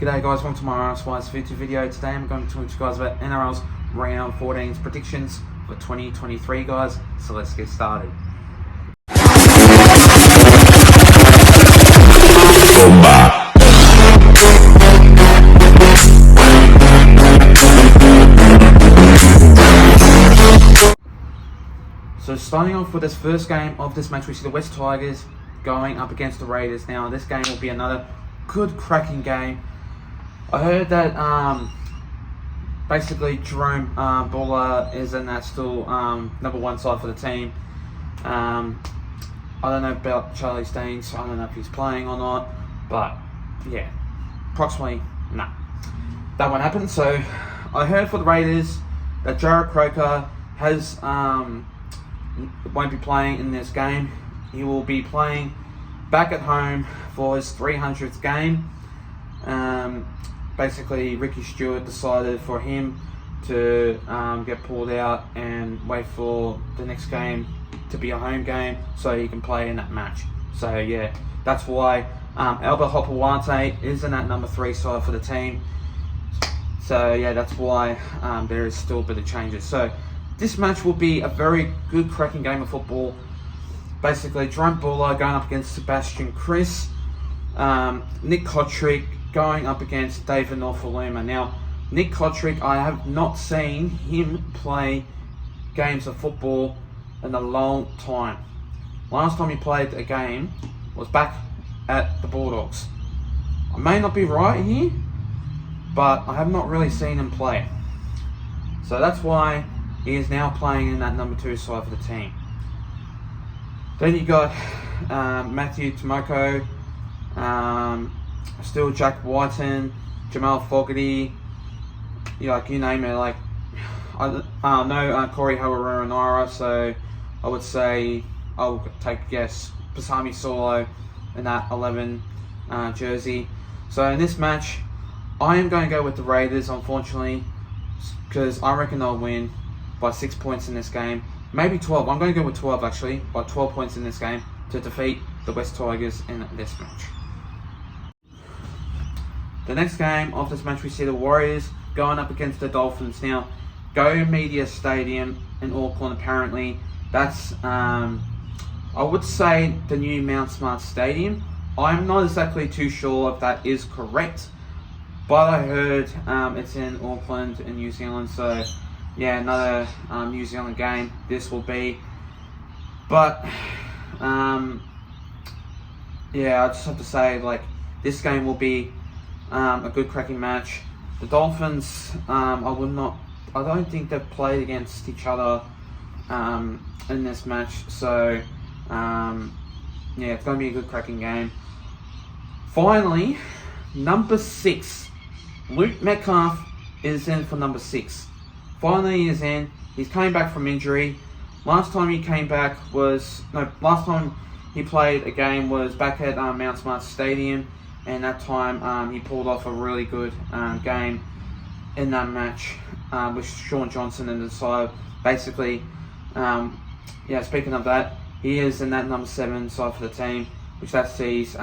G'day guys, welcome to my Spice feature video. Today I'm going to talk to you guys about NRL's Round 14's predictions for 2023 guys. So let's get started. So starting off with this first game of this match, we see the West Tigers going up against the Raiders. Now this game will be another good cracking game. I heard that basically Jerome Buller is in that still number one side for the team. I don't know about Charlie Staines, I don't know if he's playing or not, but yeah, approximately no, that won't happen. So I heard for the Raiders that Jarrod Croker has won't be playing in this game. He will be playing back at home for his 300th game. Basically, Ricky Stewart decided for him to get pulled out and wait for the next game to be a home game so he can play in that match. So yeah, that's why Albert Hopewate is in that number 3 side for the team. So yeah, that's why there is still a bit of changes. So this match will be a very good cracking game of football. Basically, Jerome Buller going up against Sebastian Chris, Nick Kotrick going up against David Norfoluma. Now, Nick Kotrick, I have not seen him play games of football in a long time. Last time he played a game was back at the Bulldogs. I may not be right here, but I have not really seen him play. So that's why he is now playing in that number 2 side for the team. Then you got Matthew Tomoko, still Jack Whiten, Jamal Fogarty, you name it. Like I know Corey Hawaruranara, so I would say I'll take a guess Pasami Solo in that 11 jersey. So in this match, I am going to go with the Raiders, unfortunately, because I reckon they'll win by 6 points in this game. Maybe 12. I'm going to go with 12 actually, by 12 points in this game to defeat the West Tigers in this match. The next game of this match, we see the Warriors going up against the Dolphins. Now, Go Media Stadium in Auckland, apparently, that's, I would say, the new Mount Smart Stadium. I'm not exactly too sure if that is correct, but I heard it's in Auckland in New Zealand, so yeah, another New Zealand game this will be. But yeah, I just have to say, like, this game will be a good cracking match. The Dolphins, I don't think they've played against each other in this match, so yeah, it's going to be a good cracking game. Finally, number 6, Luke Metcalf is in for number 6. Finally, he is in. He's coming back from injury. Last time he played a game was back at Mount Smart Stadium, and that time he pulled off a really good game in that match with Sean Johnson in the side. Basically, yeah, speaking of that, he is in that number 7 side for the team, which that sees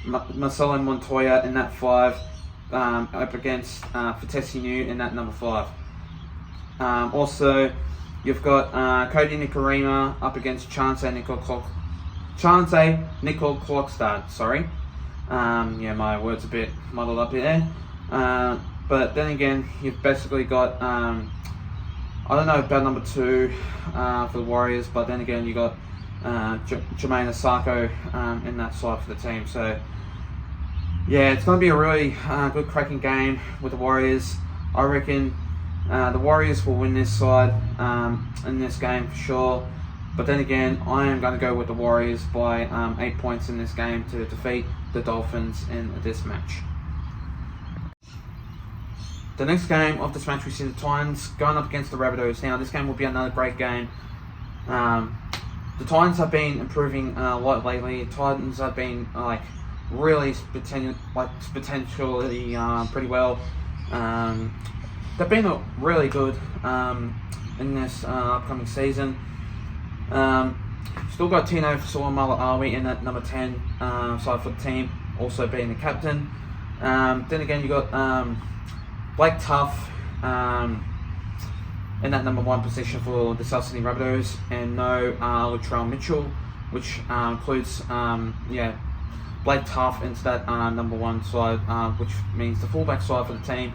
Marcelo Montoya in that 5 up against Fatesi New in that number 5. Also, you've got Cody Nikorima up against Chance Nicol Klokstad, sorry. Yeah, my words a bit muddled up here. But then again, you've basically got, I don't know about number 2 for the Warriors, but then again, you got Jermaine Asako in that side for the team. So yeah, it's going to be a really good cracking game with the Warriors. I reckon the Warriors will win this side in this game for sure. But then again, I am going to go with the Warriors by 8 points in this game to defeat the Dolphins in this match. The next game of this match, we see the Titans going up against the Rabbitohs. Now, this game will be another great game. The Titans have been improving a lot lately. The Titans have been really potentially pretty well. They've been really good in this upcoming season. Still got Tino Fasuamala-Awi in at number 10 side for the team, also being the captain. Then again, you got Blake Tough in that number 1 position for the South Sydney Rabbitohs, and no Latrell Mitchell, which includes Blake Tough into that number 1 side, which means the fullback side for the team.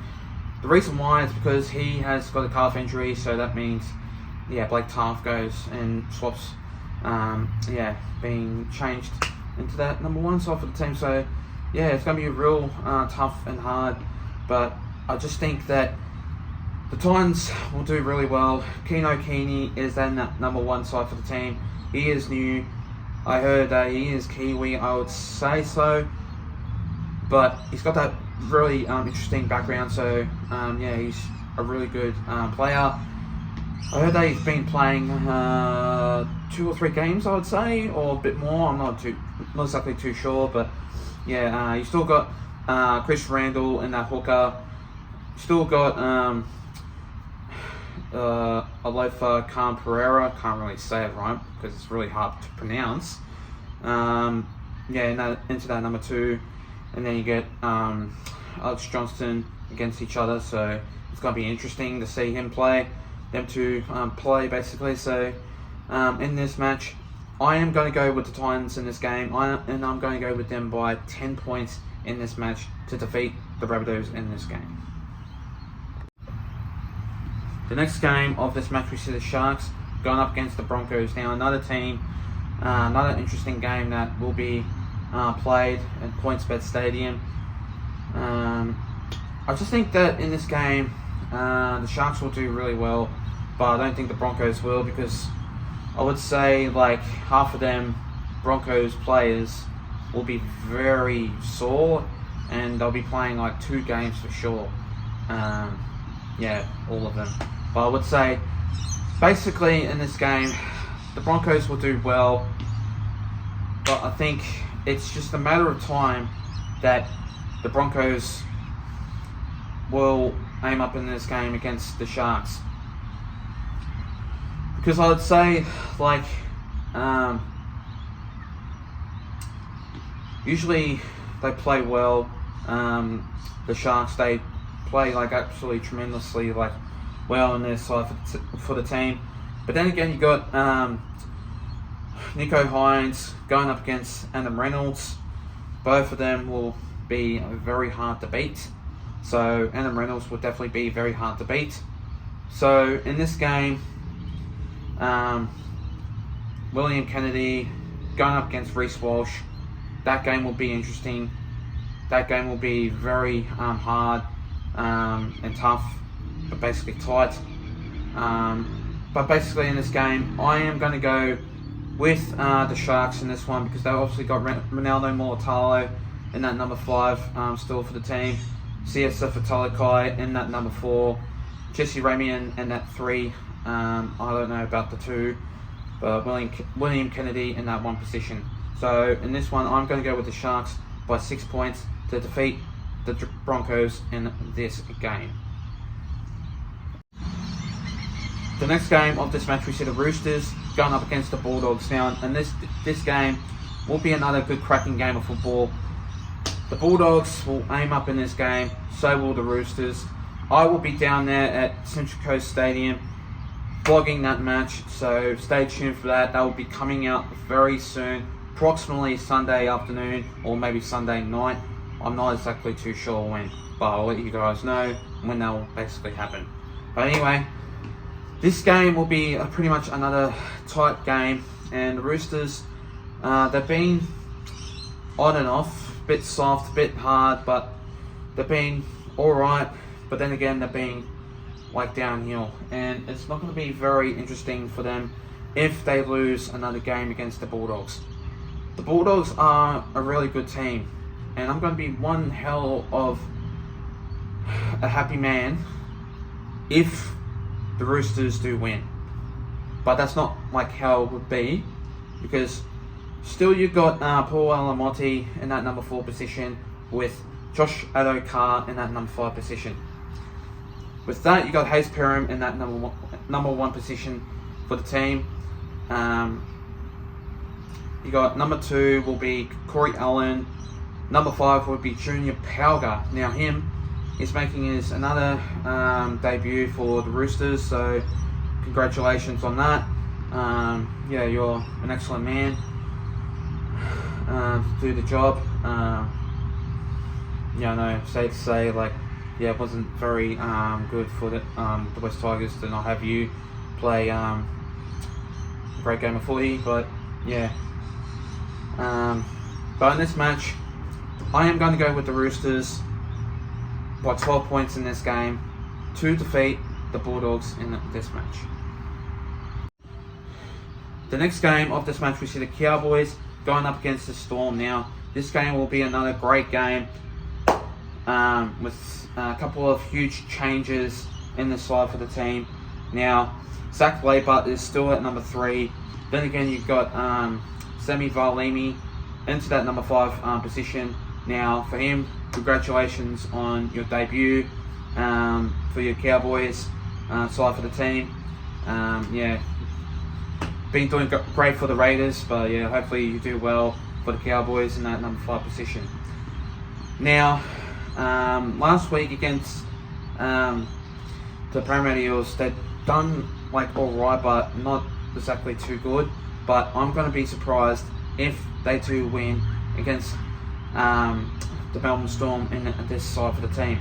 The reason why is because he has got a calf injury, so that means Blake Tough goes and swaps, being changed into that number 1 side for the team. So it's going to be real tough and hard, but I just think that the Titans will do really well. Keno Keeney is then that number 1 side for the team. He is new. I heard that he is Kiwi, I would say so, but he's got that really interesting background, so he's a really good player. I heard that he's been playing 2 or 3 games, I would say, or a bit more. I'm not exactly too sure, but you still got Chris Randall in that hooker. Still got Alofa Khan Pereira. Can't really say it right because it's really hard to pronounce. Into that number 2, and then you get Alex Johnston against each other. So it's going to be interesting to see them play basically. So in this match, I am going to go with the Titans in this game, and I'm going to go with them by 10 points in this match to defeat the Rabbitohs in this game. The next game of this match, we see the Sharks going up against the Broncos. Now, another team, another interesting game that will be played at PointsBet Stadium. I just think that in this game, the Sharks will do really well, but I don't think the Broncos will, because I would say like half of them Broncos players will be very sore, and they'll be playing like 2 games for sure. All of them. But I would say, basically in this game, the Broncos will do well, but I think it's just a matter of time that the Broncos will aim up in this game against the Sharks. Because I would say, like, usually they play well. The Sharks, they play like absolutely tremendously like well on their side for the team. But then again, you got Nico Hines going up against Adam Reynolds. Both of them will be very hard to beat. So Adam Reynolds will definitely be very hard to beat. So in this game, William Kennedy going up against Reece Walsh. That game will be interesting. That game will be very hard and tough, but basically tight. But basically in this game, I am going to go with the Sharks in this one, because they've obviously got Ronaldo Mulatalo in that number 5 still for the team. Siasa Fatalikai in that number 4. Jesse Ramian in that 3. I don't know about the 2, but William Kennedy in that 1 position. So in this one, I'm going to go with the Sharks by 6 points to defeat the Broncos in this game. The next game of this match, we see the Roosters going up against the Bulldogs now, and this game will be another good cracking game of football. The Bulldogs will aim up in this game, so will the Roosters. I will be down there at Central Coast Stadium vlogging that match, so stay tuned for that. That will be coming out very soon, approximately Sunday afternoon or maybe Sunday night. I'm not exactly too sure when, but I'll let you guys know when that will basically happen. But anyway, this game will be pretty much another tight game, and the Roosters, they've been on and off, a bit soft, a bit hard, but they've been alright. But then again, they're being like downhill, and it's not going to be very interesting for them if they lose another game against the Bulldogs. The Bulldogs are a really good team, and I'm going to be one hell of a happy man if the Roosters do win. But that's not like how it would be, because still you've got Paul Alamotti in that number 4 position with Josh Adokar in that number 5 position. With that, you got Hayes Perham in that number one position for the team. You got number 2 will be Corey Allen. Number 5 would be Junior Pauga. Now he's making his another debut for the Roosters, so congratulations on that. Yeah, you're an excellent man to do the job. Yeah, I know, safe to say, like, yeah, it wasn't very good for the West Tigers to not have you play a great game of footy, but yeah. But in this match, I am going to go with the Roosters by 12 points in this game to defeat the Bulldogs in this match. The next game of this match, we see the Cowboys going up against the Storm. Now, this game will be another great game with a couple of huge changes in the side for the team. Now, Zach Leiper is still at number 3. Then again, you've got Semi Valimi into that number 5 position. Now, for him, congratulations on your debut for your Cowboys side for the team. Yeah, been doing great for the Raiders, but yeah, hopefully you do well for the Cowboys in that number 5 position. Now, last week against the Parramatta Eels, they've done like alright, but not exactly too good. But I'm going to be surprised if they do win against the Melbourne Storm in this side for the team.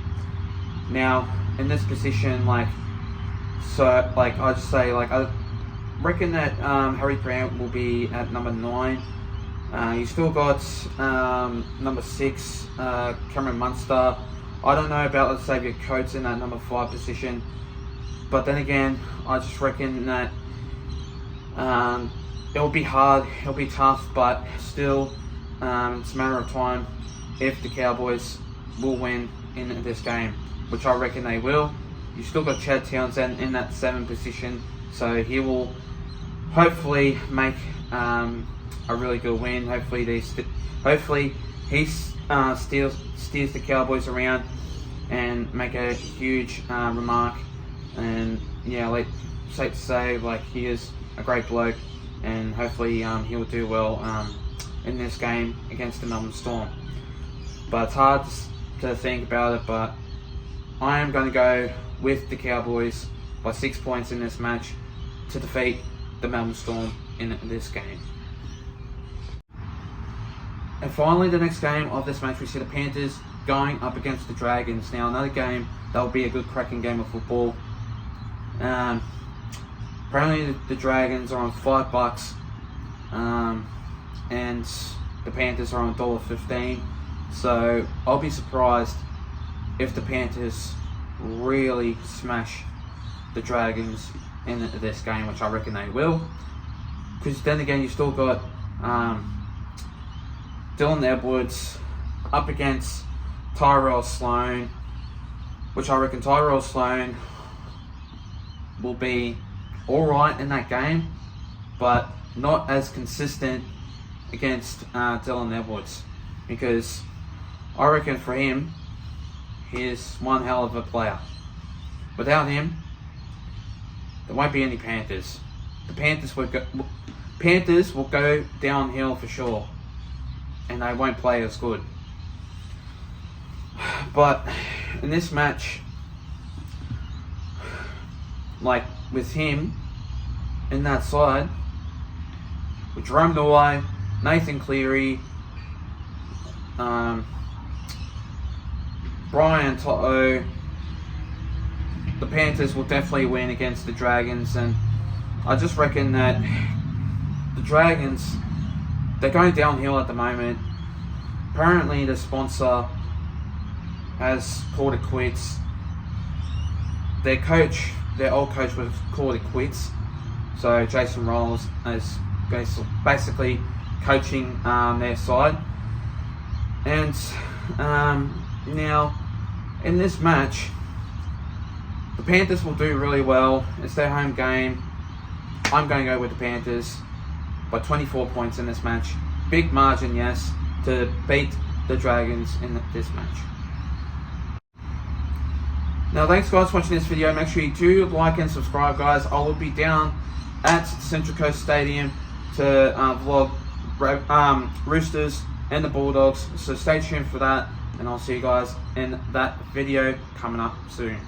Now, in this position, I reckon that Harry Grant will be at number 9. You still got number 6, Cameron Munster. I don't know about Xavier Coates in that number 5 position, but then again, I just reckon that it'll be hard, it'll be tough, but still, it's a matter of time if the Cowboys will win in this game, which I reckon they will. You still got Chad Townsend in that 7 position, so he will hopefully make a really good win. Hopefully he steers the Cowboys around and make a huge remark. And yeah, like safe to say, like, he is a great bloke, and hopefully he will do well in this game against the Melbourne Storm. But it's hard to think about it, but I am going to go with the Cowboys by 6 points in this match to defeat the Melbourne Storm in this game. And finally, the next game of this match, we see the Panthers going up against the Dragons. Now, another game that will be a good cracking game of football. Apparently the Dragons are on $5, and the Panthers are on $1.15. So I'll be surprised if the Panthers really smash the Dragons in this game, which I reckon they will. Because then again, you still got Dylan Edwards up against Tyrell Sloan, which I reckon Tyrell Sloan will be alright in that game, but not as consistent against Dylan Edwards, because I reckon for him, he is one hell of a player. Without him, there won't be any Panthers. The Panthers will go downhill for sure, and they won't play as good. But in this match, like with him in that side, with Jerome Luai, Nathan Cleary, Brian To'o, the Panthers will definitely win against the Dragons. And I just reckon that the Dragons, they're going downhill at the moment. Apparently the sponsor has called it quits. Their old coach was called it quits. So Jason Rolls is basically coaching their side. And now in this match, the Panthers will do really well. It's their home game. I'm going to go with the Panthers by 24 points in this match. Big margin, yes, to beat the Dragons in this match. Now, thanks guys for watching this video. Make sure you do like and subscribe, guys. I will be down at Central Coast Stadium to vlog Roosters and the Bulldogs. So stay tuned for that, and I'll see you guys in that video coming up soon.